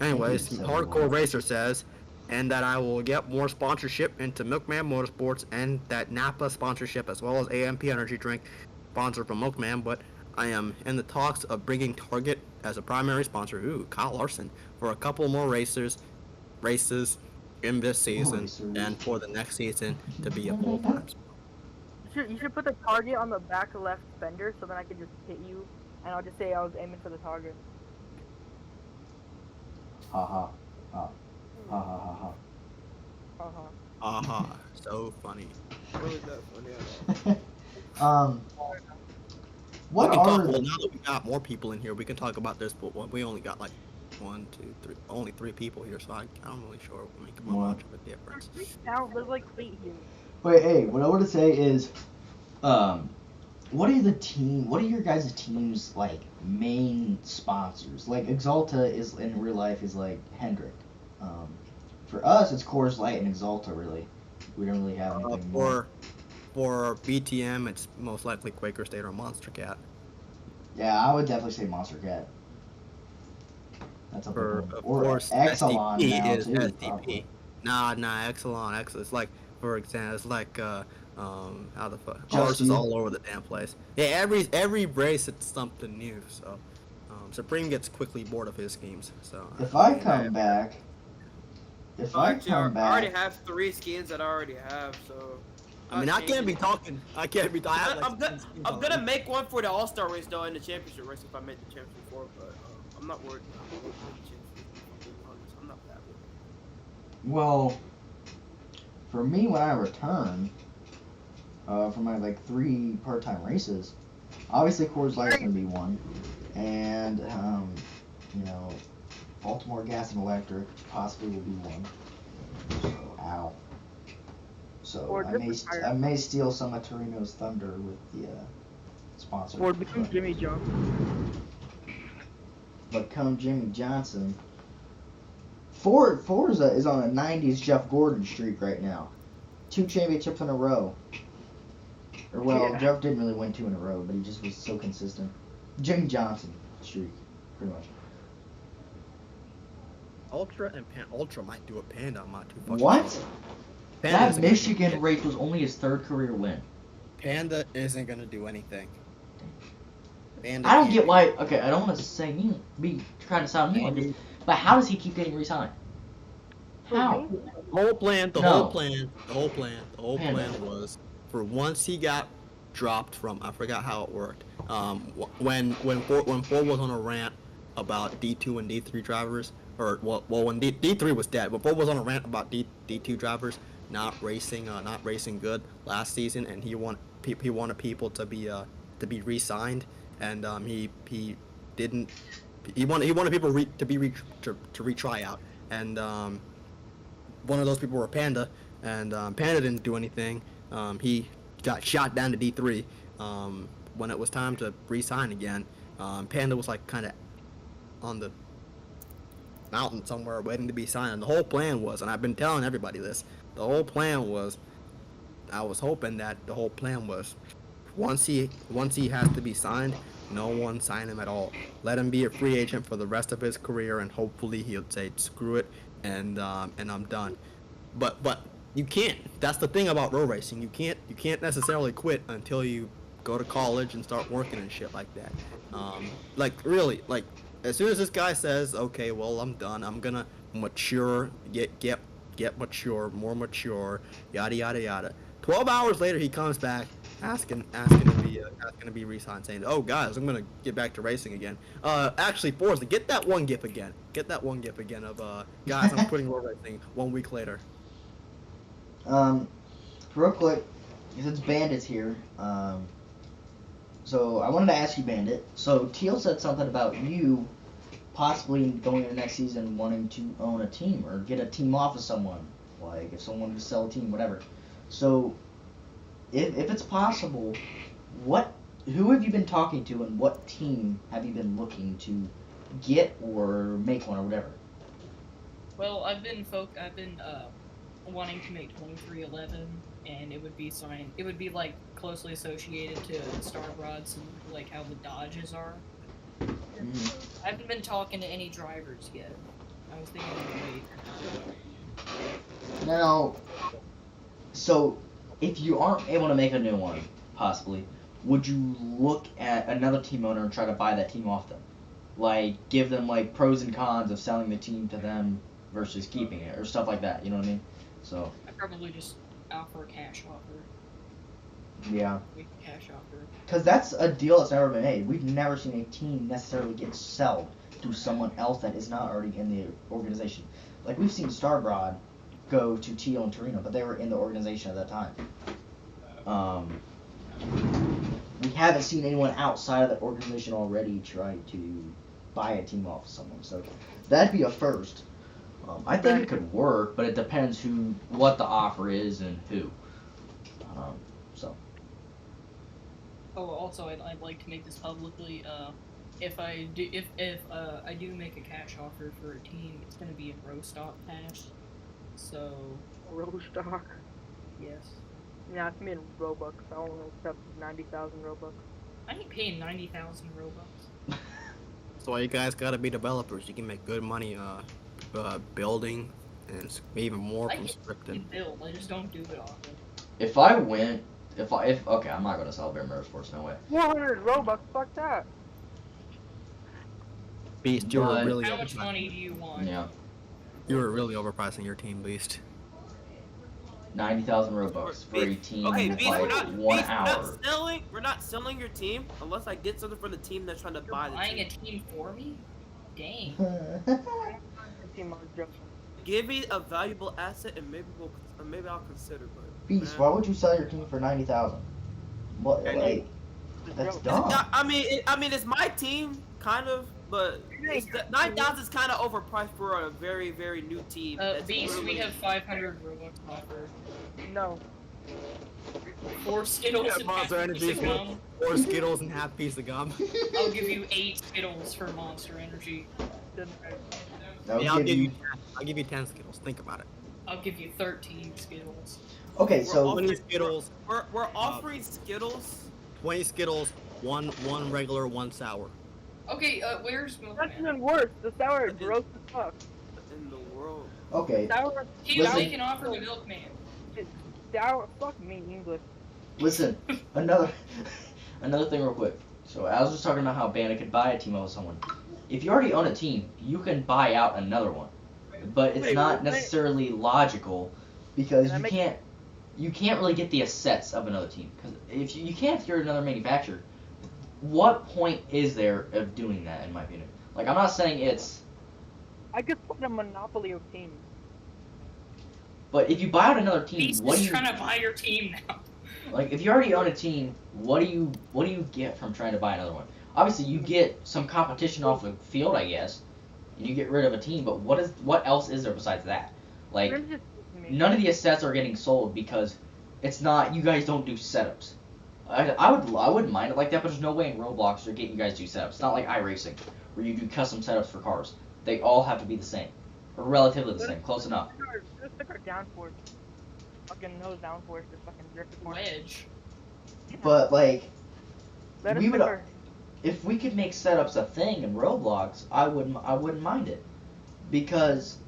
Anyways, Maybe Hardcore Racer says, and that I will get more sponsorship into Milkman Motorsports and that NAPRA sponsorship as well as AMP Energy Drink sponsor from Milkman, but I am in the talks of bringing Target as a primary sponsor. Ooh, Kyle Larson for a couple more races in this season and for the next season to be a full-time sponsor. You should put the target on the back left fender so then I can just hit you and I'll just say I was aiming for the target. Ha ha. Ha ha ha ha. Uh-huh. So funny. Really that funny. What we can are talk, well, now that we got more people in here, we can talk about this, but we only got like 1, 2, 3, only 3 people here, so I'm really sure it will make much of a difference. Now there's like 8 here. Wait, hey, what I want to say is, what are your guys' team's like main sponsors? Like Exalta is in real life is like Hendrick. For us, it's Coors Light and Exalta. Really, we don't really have anything more. For BTM, it's most likely Quaker State or Monster Cat. Yeah, I would definitely say Monster Cat. That's a big one. Of Or course, Exelon SDP now is too. SDP. Probably. Nah, Exelon. It's like, for example, it's like how the fuck? Just Ours is you. all over the damn place. Yeah, every race it's something new. So, Supreme gets quickly bored of his schemes. So. If I come back, I already have 3 skins that I already have, so. I mean, I can't be talking. I have, like, I'm gonna make one for the All-Star race though, and the championship race if I make the championship for it, but I'm not worried. I'm not that worried. well, for me when I return, for my like 3 part-time races, obviously Coors Light's gonna be one, and Baltimore Gas and Electric possibly will be one. So, ow. So I may steal some of Torino's thunder with the sponsor. Or become Jimmy Johnson. But come Jimmy Johnson, Forza is on a 90s Jeff Gordon streak right now. 2 championships in a row. Or well, Yeah. Jeff didn't really win 2 in a row, but he just was so consistent. Jimmy Johnson streak, pretty much. Ultra and Ultra might do a Panda. I'm not too fucking What? sure. That Michigan race was only his 3rd career win. Panda isn't gonna do anything. Panda I don't can't get do why. Okay, I don't want to say mean, be trying to sound mean, like this, but how does he keep getting re-signed? How? The whole plan Panda. was for once he got dropped from, I forgot how it worked. When Ford was on a rant about D2 and D3 drivers, or when D3 was dead, but Ford was on a rant about D2 drivers not racing good last season, and he wanted people to be re-signed, and he wanted people to retry out, and one of those people were Panda, and Panda didn't do anything. He got shot down to D3. When it was time to re-sign again, Panda was like kind of on the mountain somewhere waiting to be signed. And the whole plan was, and I've been telling everybody this, the whole plan was, I was hoping that the whole plan was, once he has to be signed, no one sign him at all. Let him be a free agent for the rest of his career, and hopefully he'll say screw it, and I'm done. But you can't. That's the thing about road racing. You can't necessarily quit until you go to college and start working and shit like that. Like really, like as soon as this guy says, okay, well I'm done. I'm gonna mature, get mature, more mature, yada yada yada. 12 hours later, he comes back asking to be That's gonna be Resign saying, "Oh guys, I'm gonna get back to racing again." Actually, Forza, get that one gif again. Get that one gif again of guys, I'm quitting road racing 1 week later. Real quick, since Bandit's here, so I wanted to ask you, Bandit. So Teal said something about you possibly going into next season wanting to own a team or get a team off of someone, like if someone wanted to sell a team, whatever. So if it's possible, who have you been talking to and what team have you been looking to get or make one or whatever? Well, I've been wanting to make 2311, and it would be like closely associated to Star Rods and like how the Dodges are. I haven't been talking to any drivers yet. I was thinking of wait. Now, so if you aren't able to make a new one, possibly, would you look at another team owner and try to buy that team off them? Like, give them, like, pros and cons of selling the team to them versus keeping it, or stuff like that, you know what I mean? So... I'd probably just offer a cash offer. Yeah. Cash offer. Because that's a deal that's never been made. We've never seen a team necessarily get sold to someone else that is not already in the organization. Like, we've seen Starbroad go to Teal and Torino, but they were in the organization at that time. We haven't seen anyone outside of the organization already try to buy a team off of someone, so that'd be a first. I think it could work, but it depends what the offer is and who. So. Oh, also, I'd like to make this publicly. If I do make a cash offer for a team, it's going to be in Rostock cash. So. Rostock. Yes. Yeah, it's me in Robux. I only accept 90,000 Robux. I ain't paying 90,000 Robux. So all you guys gotta be developers. You can make good money building and even more from scripting. I build. I just don't do it often. If I win, okay, I'm not gonna sell Bear Motorsports, no way. 400 Robux, fuck that. Beast, you were really how much money do you want? Yeah. You were really overpricing your team, Beast. 90,000 Robux for a team Okay, with Beast, like 1 hour. We're not selling your team unless I get something from the team that's trying to buy the buying team. a team for me? Dang. Give me a valuable asset and maybe I'll consider. But Beast, why would you sell your team for 90,000? What? Like, that's dumb. I mean, it's my team, kind of, but 9,000 is kind of overpriced for a very, very new team. Beast, we have 500 Robux offer. No. 4 Skittles and half a piece of gum. 4 Skittles and half piece of gum. I'll give you 8 Skittles for Monster Energy. I'll give you 10 Skittles. Think about it. I'll give you 13 Skittles. Okay, so 20 Skittles. We're offering Skittles. 20 Skittles, one regular, 1 sour. Okay, where's Milkman? That's even worse. The sour is gross as fuck. In the world. Okay. Sour. We can offer the Milkman. Sour. Fuck me, English. Listen, another thing real quick. So I was just talking about how Bandit could buy a team with someone. If you already own a team, you can buy out another one. But it's not necessarily logical because you can't really get the assets of another team. Because if you can't, if you're another manufacturer, what point is there of doing that, in my opinion? Like, I'm not saying it's... I could put a monopoly of teams. But if you buy out another team, He's what do you... trying to buy your team now. Like, if you already own a team, what do you get from trying to buy another one? Obviously, you get some competition off the field, I guess, and you get rid of a team. But what else is there besides that? Like, none of the assets are getting sold because it's not. You guys don't do setups. I wouldn't mind it like that, but there's no way in Roblox they're getting you guys to do setups. It's not like iRacing where you do custom setups for cars. They all have to be the same, or relatively the same, close enough. Just took our downforce. Fucking no downforce, just fucking drifted more. Wedge. But like, if we could make setups a thing in Roblox, I wouldn't mind it, because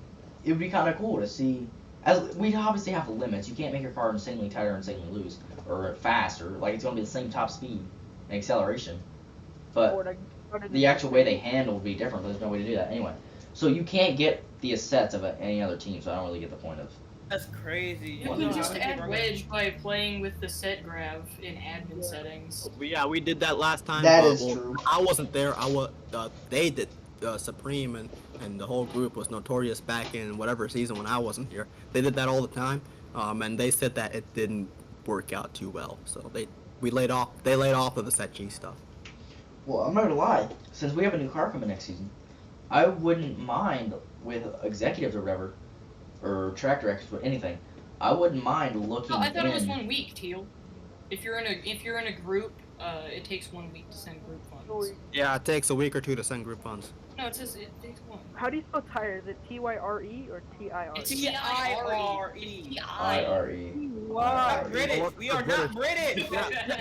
it would be kind of cool to see. As we obviously have limits, you can't make your car insanely tight or insanely loose or faster. Like, it's gonna be the same top speed and acceleration, but the actual way they handle would be different. But there's no way to do that anyway. So you can't get the assets of any other team. So I don't really get the point of That's crazy. You know can how just many add runners- wedge by playing with the set grav in admin settings. We did that last time. That is well, true. I wasn't there. They did. Supreme and the whole group was notorious back in whatever season when I wasn't here. They did that all the time, and they said that it didn't work out too well. So they laid off of the set G stuff. Well, I'm not gonna lie. Since we have a new car coming next season, I wouldn't mind with executives or whatever, or track directors or anything. I wouldn't mind looking. Oh, I thought it was in- 1 week, Teal. If you're in a group, it takes 1 week to send group funds. Yeah, it takes a week or two to send group funds. No, it says it takes 1. How do you spell tire? Is it T-Y-R-E or T-I-R-E? It's T-I-R-E. IRE. Wow. Not British. We are not British.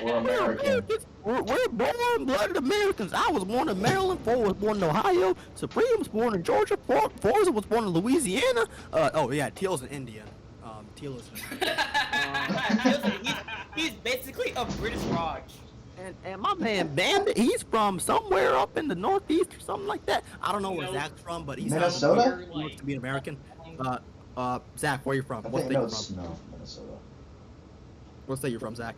Or American. We're born-blooded Americans. I was born in Maryland. Ford was born in Ohio. Supreme was born in Georgia. Forza was born in Louisiana. Teal's an Indian. Teal is He's basically a British Raj. and my man Bandit, he's from somewhere up in the Northeast or something like that. I don't know where No. Zach's from, but he's Minnesota? He wants to be an American. Zach, where are you from? I What think state no, you it's from? no, Minnesota. What state you from, Zach?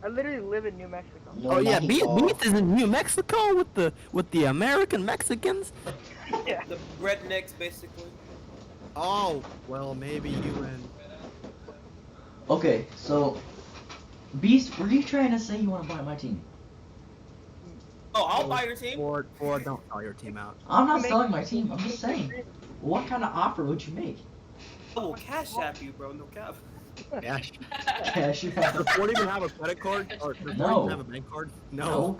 I literally live in New Mexico. No, Oh yeah, Mexico. Beast is in New Mexico with the American Mexicans. Yeah. The rednecks, basically. Oh, well maybe you and Okay, so Beast, were you trying to say you want to buy my team? Oh, I'll buy your team. or don't sell your team out. I'm not selling my team. I'm just saying. What kind of offer would you make? I will cash app you, bro. No cap. Yeah. Cash you Does Ford even have a credit card? Or does Ford No. even have a bank card? No.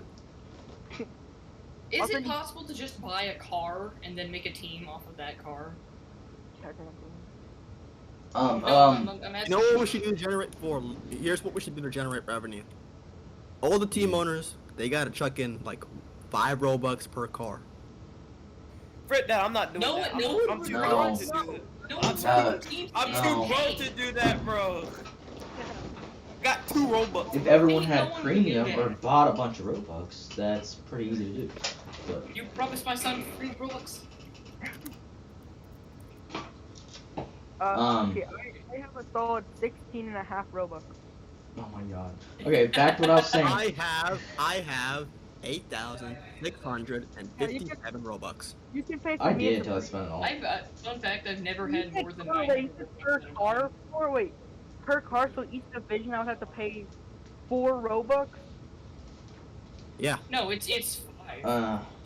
Is it possible to just buy a car and then make a team off of that car? Um, No, um, I'm You asking. know what we should do to generate for? Here's what we should do to generate revenue. All the team owners, they gotta chuck in like 5 Robux per car. Frit that, I'm not doing No, that. no, I'm too no. broke to do that. No, I'm No. too broke to do that, bro. Got 2 Robux. if everyone No had one premium would do or that. bought a bunch of Robux, that's pretty easy to do. But You promised my son free Robux. Okay, I have a solid 16.5 Robux. oh my god. Okay, back to what I was saying. I have 8,657 Robux. You can pay for I me did and until I spent it all. Fun fact, I've never You had can more than correlate 900 per Robux. car. Or wait, per car. So each division I would have to pay 4 Robux. Yeah. No, it's 5.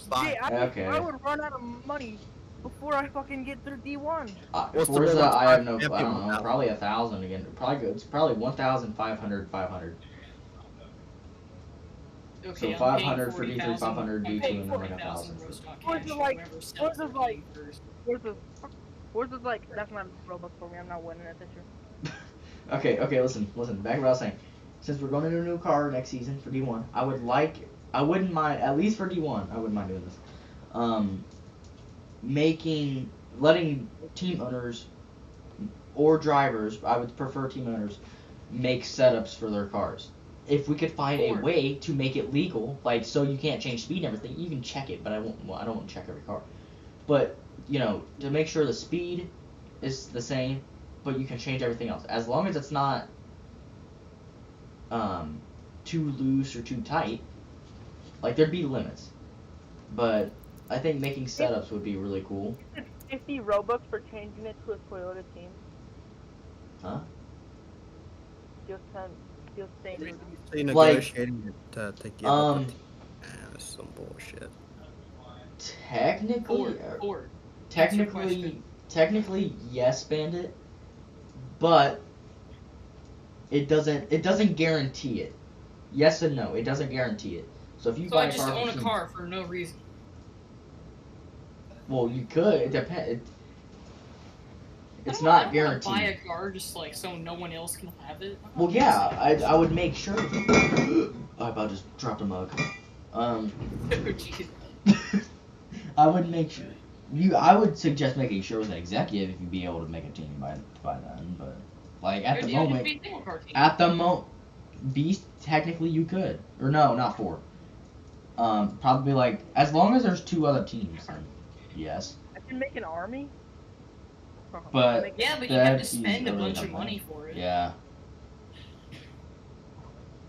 Fine. Yeah, Okay. I would run out of money before I fucking get through D1. What's the Forza, Robux I have no, I empty don't know, 1,000? probably 1,000 again. It's probably 1,500, 500. Okay, so I'm 500 paying for D3, 40,000 500 I'm D2, paying and then like 40,000 1,000. Rostock Where's cash, the, like- whoever sells where's the, the like- game first. Forza's like, that's not Robux for me. I'm not winning it this year. Okay, listen. Back to what I was saying. Since we're going into a new car next season for D1, I wouldn't mind, at least for D1, I wouldn't mind doing this. Letting team owners or drivers, I would prefer team owners, make setups for their cars. If we could find a Or- way to make it legal, like so you can't change speed and everything, you can check it, but I don't want to check every car. But to make sure the speed is the same, but you can change everything else as long as it's not too loose or too tight. Like there'd be limits, but I think making setups would be really cool. It's 50 Robux for changing it to a Toyota team. Huh? Just saying. So you're Like, negotiating to give up Um, the team. That's some bullshit. Technically, yes, Bandit, but it doesn't guarantee it. Yes and no, it doesn't guarantee it. So if you So buy I just own a from- car for no reason. well, you could. It depends. It's I not don't wanna guaranteed. buy a car just like so no one else can have it. Well, yeah, I would make sure. I about just dropped a mug. Jeez. I would make sure. I would suggest making sure with an executive if you'd be able to make a team by then. But like at the It would moment, be a single car team. at the moment, Beast technically you could, or no, not 4. Probably like as long as there's 2 other teams, then yes. I can make an army. But Yeah, but you have to that's spend a really bunch of hard money for it. Yeah.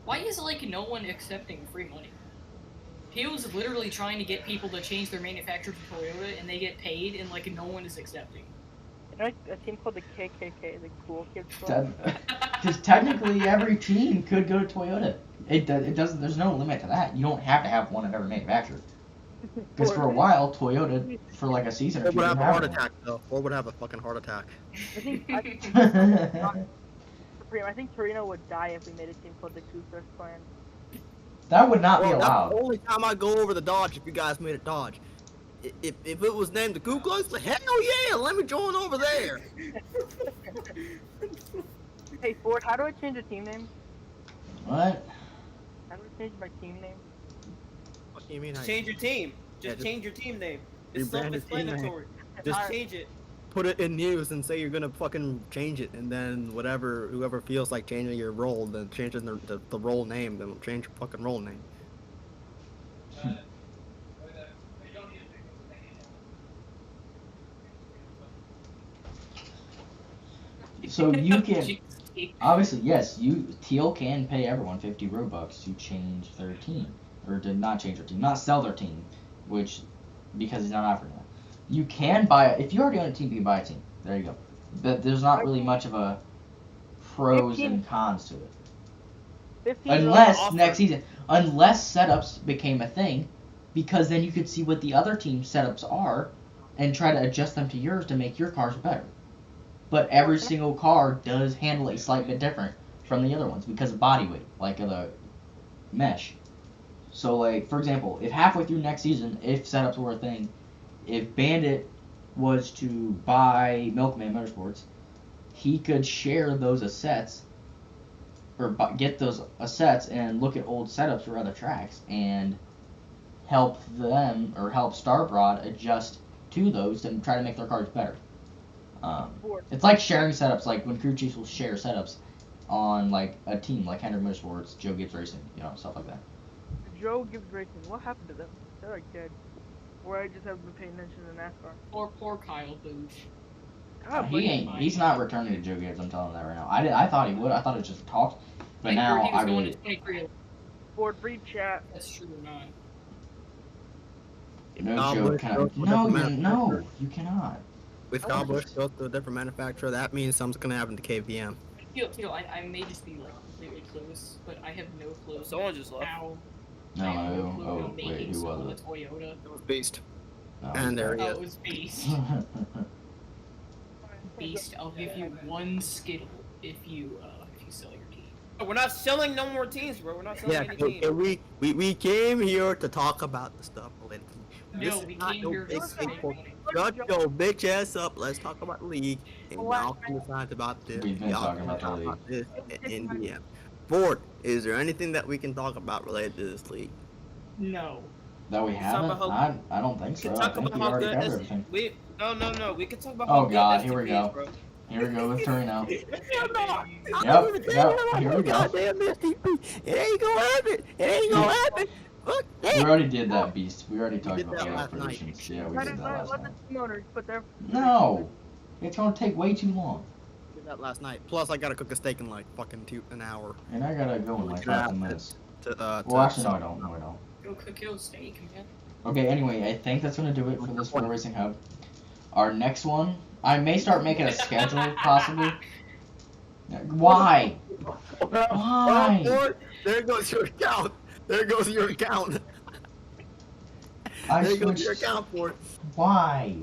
Why is like no one accepting free money? Teal's literally trying to get people to change their manufacturer to Toyota, and they get paid, and like no one is accepting. You know, a team called the KKK, the Cool Kids Club. Because technically every team could go to Toyota. It doesn't. There's no limit to that. You don't have to have one at every manufacturer. Because for a while, Toyota, for like a season or Ford two, would didn't have a have heart one. attack though. Ford would have a fucking heart attack. I think Torino would die if we made a team called the Ku-Klux Klan. That would not be Well, that's allowed. the only time I go over the Dodge if you guys made it Dodge. If it was named the Ku Klux, like, hell yeah, let me join over there. Hey Ford, how do I change a team name? What? How do I change my team name? What do you mean? Change your team. Yeah, Just just change your team name. It's rebrand your team name. self-explanatory. Just Just change it. put it in news and say you're gonna fucking change it, and then whoever feels like changing your role, then changing the role name, then change your fucking role name. So you can obviously yes, Teal can pay everyone 50 Robux to change their team, or to not change their team, not sell their team, which because he's not offering that. You can buy if you already own a team, you can buy a team. There you go. But there's not really much of a pros and cons to it. 15 Unless next season, unless setups became a thing, because then you could see what the other team's setups are, and try to adjust them to yours to make your cars better. But every single car does handle a slight bit different from the other ones because of body weight, like the mesh. So, like, for example, if halfway through next season, if setups were a thing, if Bandit was to buy Milkman Motorsports, he could share those assets, or get those assets and look at old setups for other tracks and help them, or help Starbroad adjust to those and try to make their cars better. It's like sharing setups, like when crew chiefs will share setups on like a team, like Hendrick Motorsports, Joe Gibbs Racing, stuff like that. Joe Gibbs Racing, what happened to them? They're like dead. Or I just haven't been paying attention to NASCAR. Poor Kyle Booch. He's not returning to Joe Gibbs. I'm telling you that right now. I thought he would. I thought it was just talks, but now I really. Ford free chat. That's true or not? No, Joe cannot. No, you cannot. With Kyle Busch goes to a different manufacturer, that means something's gonna happen to KVM. I may just be like completely close, but I have no clue. Someone just left. How No, wait, who was it? Toyota. It was Beast. No, And there he Oh, is. it was Beast. Beast, I'll give you one Skittle if you sell your team. We're not selling no more teams, bro. We're not selling any teams. Okay, we came here to talk about the stuff. No, we came here to say Shut your bitch ass up. Let's talk about the league. And y'all can decide about this. We've been Y'all talking can about the talk league. about this in DM. Ford, is there anything that we can talk about related to this league? no. That we haven't? I don't think so. We can I talk think about we how already good covered everything. No. We can talk about Oh how good God, STP here we is, go. bro. Here we go with Torino. Yep, Here we go. It ain't gonna happen. It ain't gonna happen. Look, We already did that, Beast. We already talked did about that chaos last night. predictions. Yeah, we did that last Let the night. team owners put their. No! It's gonna take way too long. did that last night. Plus, I gotta cook a steak in like fucking an hour. And I gotta go in like 5 minutes. Well, actually, no, I don't. No, I don't. Go cook your steak, man. Okay, anyway, I think that's gonna do it for this Pro Racing Hub. Our next one, I may start making a schedule, possibly. Why? Why? Ford, there goes your account. There goes your account. I There goes your switched. account, Ford. Why?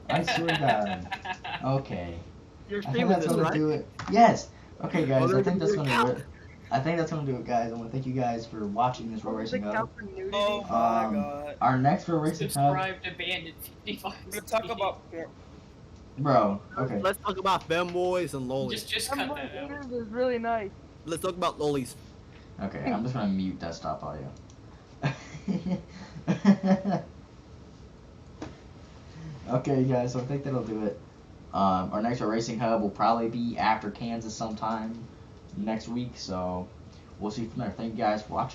I swear to God. Okay. You're I think streaming that's this, gonna right? do it. Yes. Okay, guys. Well, I think that's there gonna goes do your it. I think that's gonna do it, guys. I want to thank you guys for watching this Pro Racing Hub. Oh my God. Our next Pro Racing Hub, Subscribe to Bandit 55. We're gonna talk about bro. Okay. Let's talk about femboys and lolis. Just cut that out. Is really nice. Let's talk about lolis. Okay. I'm just gonna mute desktop audio. Okay, guys. So I think that'll do it. Our next Pro Racing Hub will probably be after Kansas sometime next week. So we'll see from there. Thank you guys for watching.